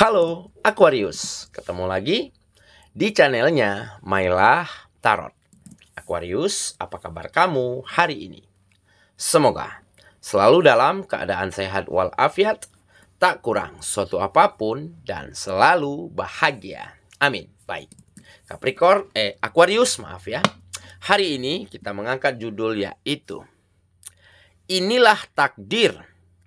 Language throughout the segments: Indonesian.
Halo Aquarius, ketemu lagi di channelnya Mailah Tarot. Aquarius, apa kabar kamu hari ini? Semoga selalu dalam keadaan sehat walafiat, tak kurang suatu apapun, dan selalu bahagia. Amin. Baik, Aquarius, maaf ya. Hari ini kita mengangkat judul yaitu Inilah takdir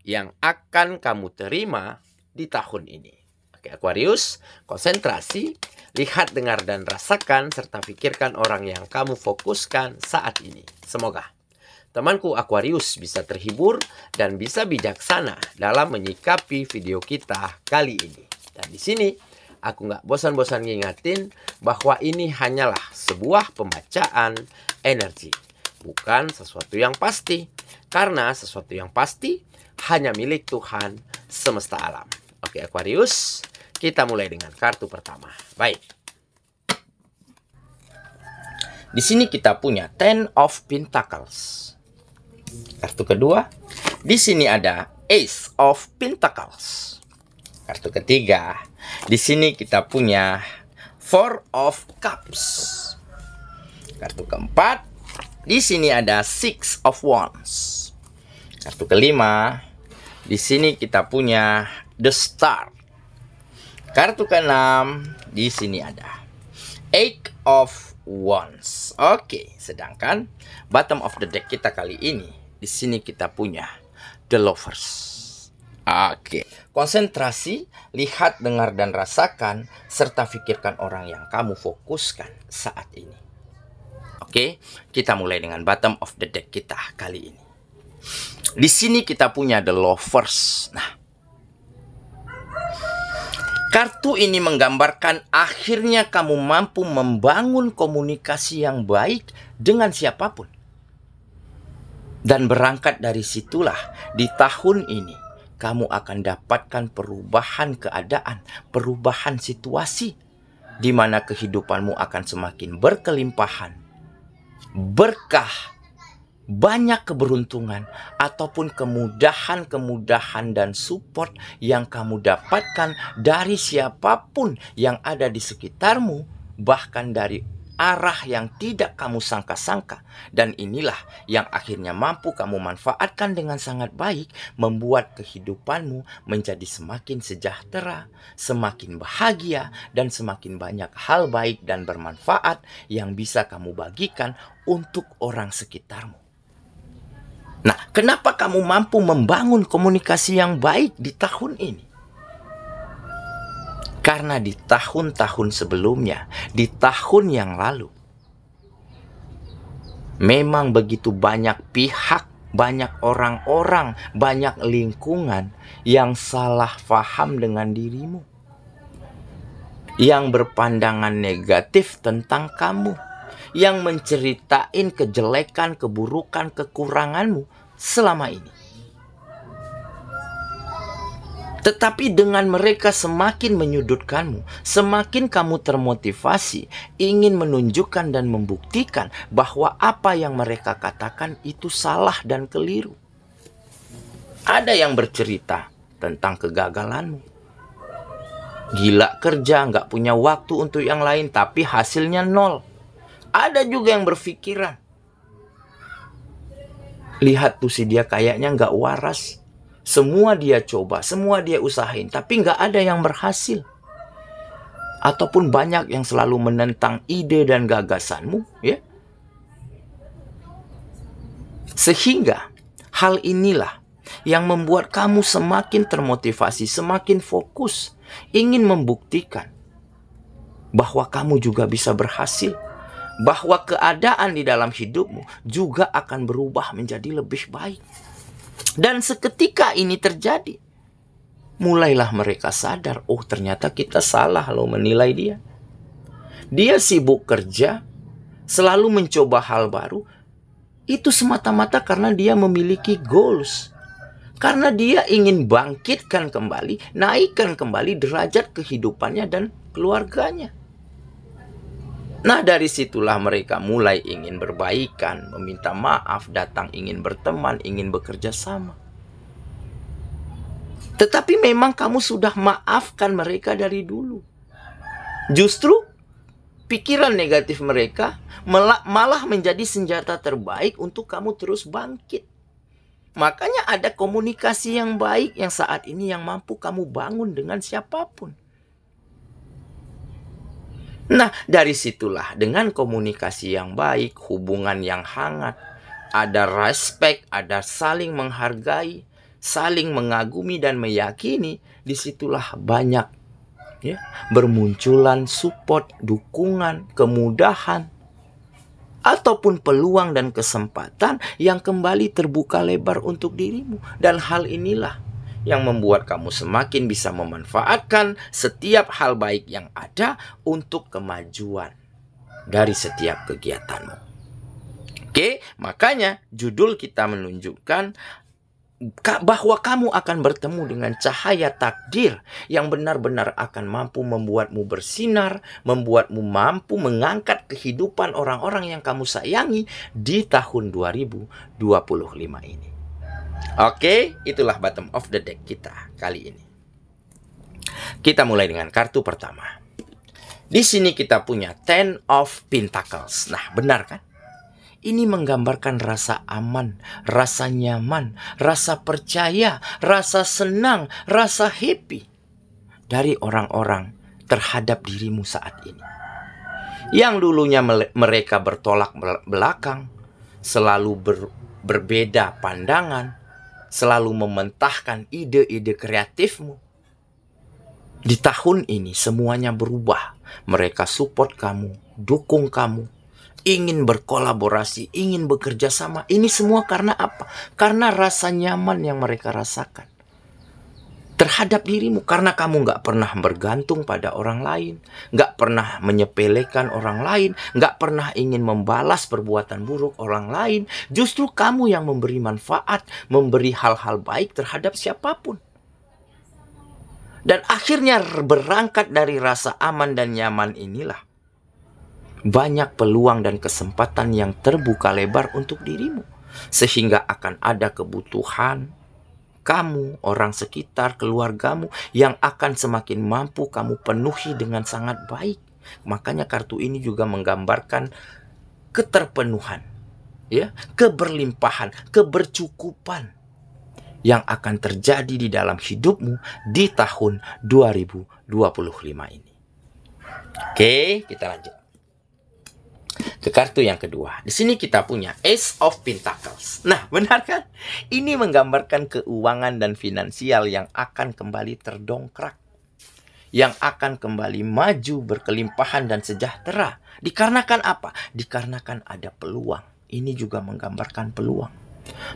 yang akan kamu terima di tahun ini. Oke Aquarius, konsentrasi, lihat, dengar, dan rasakan, serta pikirkan orang yang kamu fokuskan saat ini. Semoga temanku Aquarius bisa terhibur dan bisa bijaksana dalam menyikapi video kita kali ini. Dan di sini aku nggak bosan-bosan ngingatin bahwa ini hanyalah sebuah pembacaan energi, bukan sesuatu yang pasti. Karena sesuatu yang pasti hanya milik Tuhan semesta alam. Oke Aquarius, kita mulai dengan kartu pertama. Baik. Di sini kita punya Ten of Pentacles. Kartu kedua, di sini ada Ace of Pentacles. Kartu ketiga, di sini kita punya Four of Cups. Kartu keempat, di sini ada Six of Wands. Kartu kelima, di sini kita punya The Star. Kartu keenam, di sini ada Eight of Wands. Oke, sedangkan bottom of the deck kita kali ini, di sini kita punya The Lovers. Oke, konsentrasi, lihat, dengar, dan rasakan, serta pikirkan orang yang kamu fokuskan saat ini. Oke, kita mulai dengan bottom of the deck kita kali ini. Di sini kita punya The Lovers. Nah, kartu ini menggambarkan akhirnya kamu mampu membangun komunikasi yang baik dengan siapapun. Dan berangkat dari situlah, di tahun ini kamu akan dapatkan perubahan keadaan, perubahan situasi, di mana kehidupanmu akan semakin berkelimpahan, berkah, banyak keberuntungan, ataupun kemudahan-kemudahan dan support yang kamu dapatkan dari siapapun yang ada di sekitarmu, bahkan dari arah yang tidak kamu sangka-sangka. Dan inilah yang akhirnya mampu kamu manfaatkan dengan sangat baik, membuat kehidupanmu menjadi semakin sejahtera, semakin bahagia, dan semakin banyak hal baik dan bermanfaat yang bisa kamu bagikan untuk orang sekitarmu. Nah, kenapa kamu mampu membangun komunikasi yang baik di tahun ini? Karena di tahun-tahun sebelumnya, di tahun yang lalu, memang begitu banyak pihak, banyak orang-orang, banyak lingkungan yang salah paham dengan dirimu, yang berpandangan negatif tentang kamu, yang menceritain kejelekan, keburukan, kekuranganmu selama ini. Tetapi dengan mereka semakin menyudutkanmu, semakin kamu termotivasi, ingin menunjukkan dan membuktikan bahwa apa yang mereka katakan itu salah dan keliru. Ada yang bercerita tentang kegagalanmu. Gila kerja, nggak punya waktu untuk yang lain, tapi hasilnya nol. Ada juga yang berpikiran, lihat tuh si dia kayaknya nggak waras. Semua dia coba, semua dia usahain, tapi nggak ada yang berhasil. Ataupun banyak yang selalu menentang ide dan gagasanmu, ya. Sehingga hal inilah yang membuat kamu semakin termotivasi, semakin fokus, ingin membuktikan bahwa kamu juga bisa berhasil, bahwa keadaan di dalam hidupmu juga akan berubah menjadi lebih baik. Dan seketika ini terjadi, mulailah mereka sadar, oh ternyata kita salah loh menilai dia. Dia sibuk kerja, selalu mencoba hal baru, itu semata-mata karena dia memiliki goals. Karena dia ingin bangkitkan kembali, naikkan kembali derajat kehidupannya dan keluarganya. Nah, dari situlah mereka mulai ingin berbaikan, meminta maaf, datang ingin berteman, ingin bekerja sama. Tetapi memang kamu sudah maafkan mereka dari dulu. Justru pikiran negatif mereka malah menjadi senjata terbaik untuk kamu terus bangkit. Makanya ada komunikasi yang baik yang saat ini yang mampu kamu bangun dengan siapapun. Nah, dari situlah dengan komunikasi yang baik, hubungan yang hangat, ada respect, ada saling menghargai, saling mengagumi dan meyakini, disitulah banyak ya, bermunculan support, dukungan, kemudahan, ataupun peluang dan kesempatan yang kembali terbuka lebar untuk dirimu. Dan hal inilah yang membuat kamu semakin bisa memanfaatkan setiap hal baik yang ada untuk kemajuan dari setiap kegiatanmu. Oke, makanya judul kita menunjukkan bahwa kamu akan bertemu dengan cahaya takdir yang benar-benar akan mampu membuatmu bersinar, membuatmu mampu mengangkat kehidupan orang-orang yang kamu sayangi di tahun 2025 ini. Oke, itulah bottom of the deck kita kali ini. Kita mulai dengan kartu pertama. Di sini kita punya Ten of Pentacles. Nah, benar kan? Ini menggambarkan rasa aman, rasa nyaman, rasa percaya, rasa senang, rasa happy dari orang-orang terhadap dirimu saat ini. Yang dulunya mereka bertolak belakang, selalu berbeda pandangan, selalu mementahkan ide-ide kreatifmu. Di tahun ini semuanya berubah. Mereka support kamu, dukung kamu, ingin berkolaborasi, ingin bekerja sama. Ini semua karena apa? Karena rasa nyaman yang mereka rasakan terhadap dirimu. Karena kamu gak pernah bergantung pada orang lain, gak pernah menyepelekan orang lain, gak pernah ingin membalas perbuatan buruk orang lain. Justru kamu yang memberi manfaat, memberi hal-hal baik terhadap siapapun. Dan akhirnya berangkat dari rasa aman dan nyaman inilah banyak peluang dan kesempatan yang terbuka lebar untuk dirimu. Sehingga akan ada kebutuhan kamu, orang sekitar, keluargamu yang akan semakin mampu kamu penuhi dengan sangat baik. Makanya kartu ini juga menggambarkan keterpenuhan, ya, keberlimpahan, kebercukupan yang akan terjadi di dalam hidupmu di tahun 2025 ini. Oke, kita lanjut ke kartu yang kedua. Di sini kita punya Ace of Pentacles. Nah, benar kan? Ini menggambarkan keuangan dan finansial yang akan kembali terdongkrak, yang akan kembali maju, berkelimpahan dan sejahtera. Dikarenakan apa? Dikarenakan ada peluang. Ini juga menggambarkan peluang.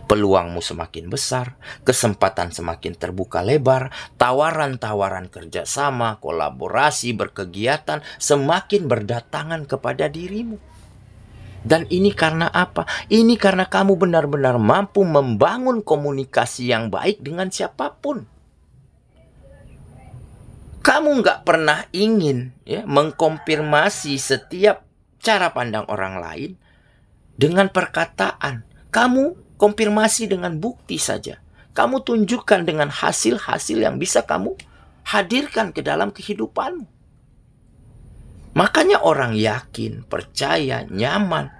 Peluangmu semakin besar, kesempatan semakin terbuka lebar, tawaran-tawaran kerjasama, kolaborasi, berkegiatan semakin berdatangan kepada dirimu. Dan ini karena apa? Ini karena kamu benar-benar mampu membangun komunikasi yang baik dengan siapapun. Kamu nggak pernah ingin ya, mengkonfirmasi setiap cara pandang orang lain dengan perkataan. Kamu konfirmasi dengan bukti saja. Kamu tunjukkan dengan hasil-hasil yang bisa kamu hadirkan ke dalam kehidupanmu. Makanya orang yakin, percaya, nyaman,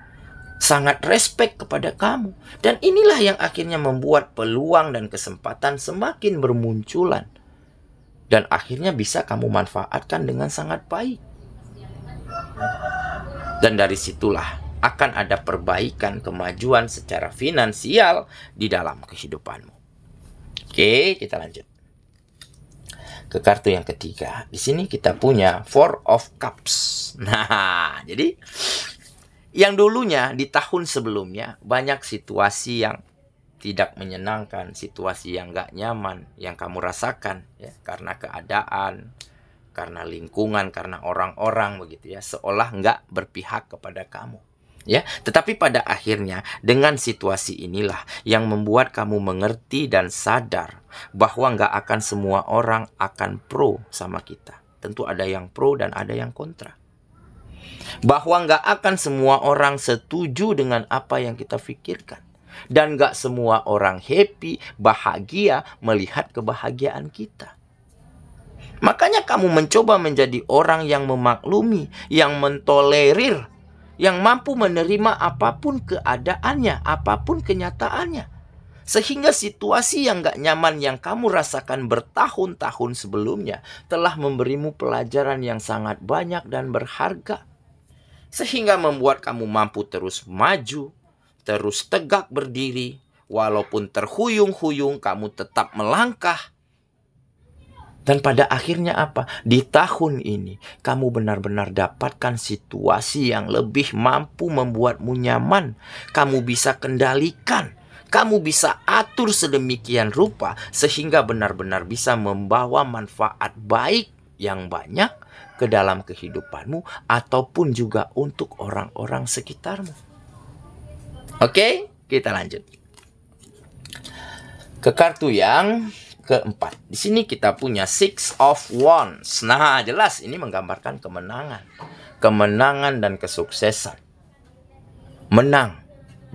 sangat respect kepada kamu. Dan inilah yang akhirnya membuat peluang dan kesempatan semakin bermunculan. Dan akhirnya bisa kamu manfaatkan dengan sangat baik. Dan dari situlah akan ada perbaikan, kemajuan secara finansial di dalam kehidupanmu. Oke, kita lanjut ke kartu yang ketiga. Di sini kita punya Four of Cups. Nah, jadi yang dulunya di tahun sebelumnya banyak situasi yang tidak menyenangkan, situasi yang gak nyaman yang kamu rasakan ya, karena keadaan, karena lingkungan, karena orang-orang begitu ya, seolah gak berpihak kepada kamu. Ya, tetapi pada akhirnya dengan situasi inilah yang membuat kamu mengerti dan sadar bahwa nggak akan semua orang akan pro sama kita. Tentu ada yang pro dan ada yang kontra. Bahwa nggak akan semua orang setuju dengan apa yang kita pikirkan. Dan gak semua orang happy, bahagia melihat kebahagiaan kita. Makanya kamu mencoba menjadi orang yang memaklumi, yang mentolerir, yang mampu menerima apapun keadaannya, apapun kenyataannya. Sehingga situasi yang gak nyaman yang kamu rasakan bertahun-tahun sebelumnya telah memberimu pelajaran yang sangat banyak dan berharga. Sehingga membuat kamu mampu terus maju, terus tegak berdiri, walaupun terhuyung-huyung kamu tetap melangkah. Dan pada akhirnya apa? Di tahun ini kamu benar-benar dapatkan situasi yang lebih mampu membuatmu nyaman. Kamu bisa kendalikan, kamu bisa atur sedemikian rupa sehingga benar-benar bisa membawa manfaat baik yang banyak ke dalam kehidupanmu ataupun juga untuk orang-orang sekitarmu. Oke, kita lanjut ke kartu yang keempat. Di sini kita punya Six of Wands. Nah, jelas ini menggambarkan kemenangan. Kemenangan dan kesuksesan. Menang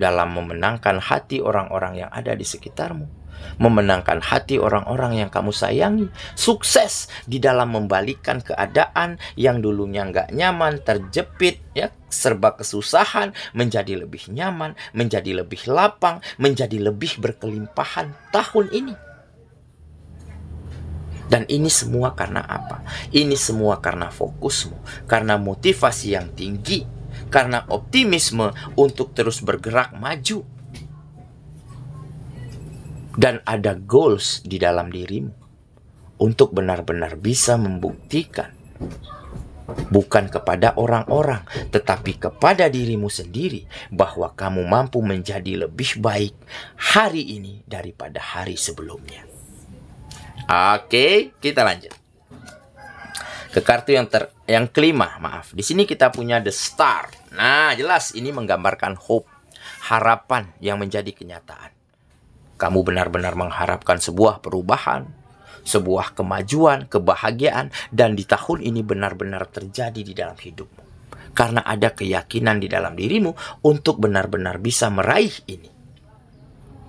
dalam memenangkan hati orang-orang yang ada di sekitarmu. Memenangkan hati orang-orang yang kamu sayangi. Sukses di dalam membalikkan keadaan yang dulunya nggak nyaman, terjepit, ya, serba kesusahan, menjadi lebih nyaman, menjadi lebih lapang, menjadi lebih berkelimpahan tahun ini. Dan ini semua karena apa? Ini semua karena fokusmu, karena motivasi yang tinggi, karena optimisme untuk terus bergerak maju. Dan ada goals di dalam dirimu untuk benar-benar bisa membuktikan bukan kepada orang-orang, tetapi kepada dirimu sendiri bahwa kamu mampu menjadi lebih baik hari ini daripada hari sebelumnya. Oke, kita lanjut ke kartu yang kelima. Maaf, di sini kita punya The Star. Nah, jelas ini menggambarkan hope, harapan yang menjadi kenyataan. Kamu benar-benar mengharapkan sebuah perubahan, sebuah kemajuan, kebahagiaan, dan di tahun ini benar-benar terjadi di dalam hidupmu. Karena ada keyakinan di dalam dirimu untuk benar-benar bisa meraih ini.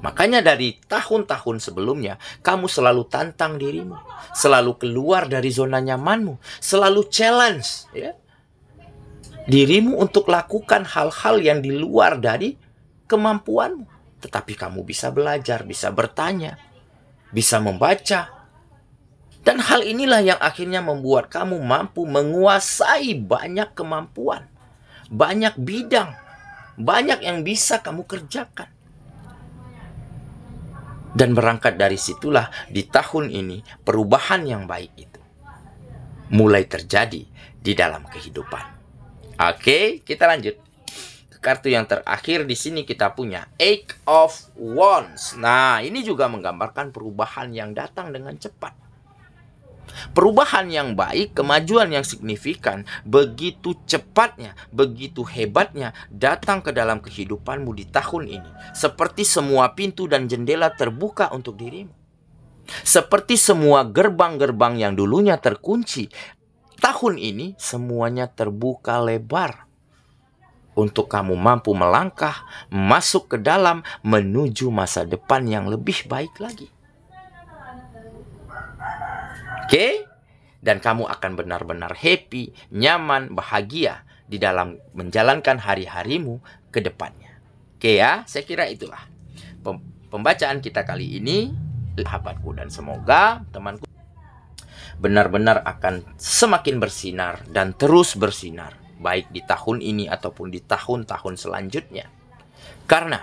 Makanya dari tahun-tahun sebelumnya, kamu selalu tantang dirimu, selalu keluar dari zona nyamanmu, selalu challenge, ya, dirimu untuk lakukan hal-hal yang di luar dari kemampuanmu. Tetapi kamu bisa belajar, bisa bertanya, bisa membaca. Dan hal inilah yang akhirnya membuat kamu mampu menguasai banyak kemampuan. Banyak bidang, banyak yang bisa kamu kerjakan. Dan berangkat dari situlah di tahun ini perubahan yang baik itu mulai terjadi di dalam kehidupan. Oke, kita lanjut. Kartu yang terakhir di sini kita punya Eight of Wands. Nah, ini juga menggambarkan perubahan yang datang dengan cepat. Perubahan yang baik, kemajuan yang signifikan, begitu cepatnya, begitu hebatnya datang ke dalam kehidupanmu di tahun ini. Seperti semua pintu dan jendela terbuka untuk dirimu. Seperti semua gerbang-gerbang yang dulunya terkunci, tahun ini semuanya terbuka lebar. Untuk kamu mampu melangkah, masuk ke dalam, menuju masa depan yang lebih baik lagi. Oke? Dan kamu akan benar-benar happy, nyaman, bahagia di dalam menjalankan hari-harimu ke depannya. Oke ya, saya kira itulah pembacaan kita kali ini, sahabatku. Dan semoga temanku benar-benar akan semakin bersinar dan terus bersinar. Baik di tahun ini ataupun di tahun-tahun selanjutnya. Karena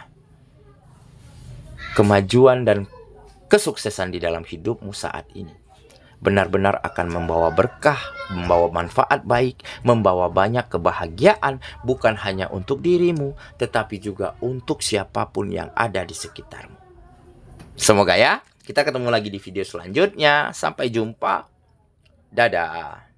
kemajuan dan kesuksesan di dalam hidupmu saat ini benar-benar akan membawa berkah, membawa manfaat baik, membawa banyak kebahagiaan, bukan hanya untuk dirimu, tetapi juga untuk siapapun yang ada di sekitarmu. Semoga ya, kita ketemu lagi di video selanjutnya. Sampai jumpa. Dadah.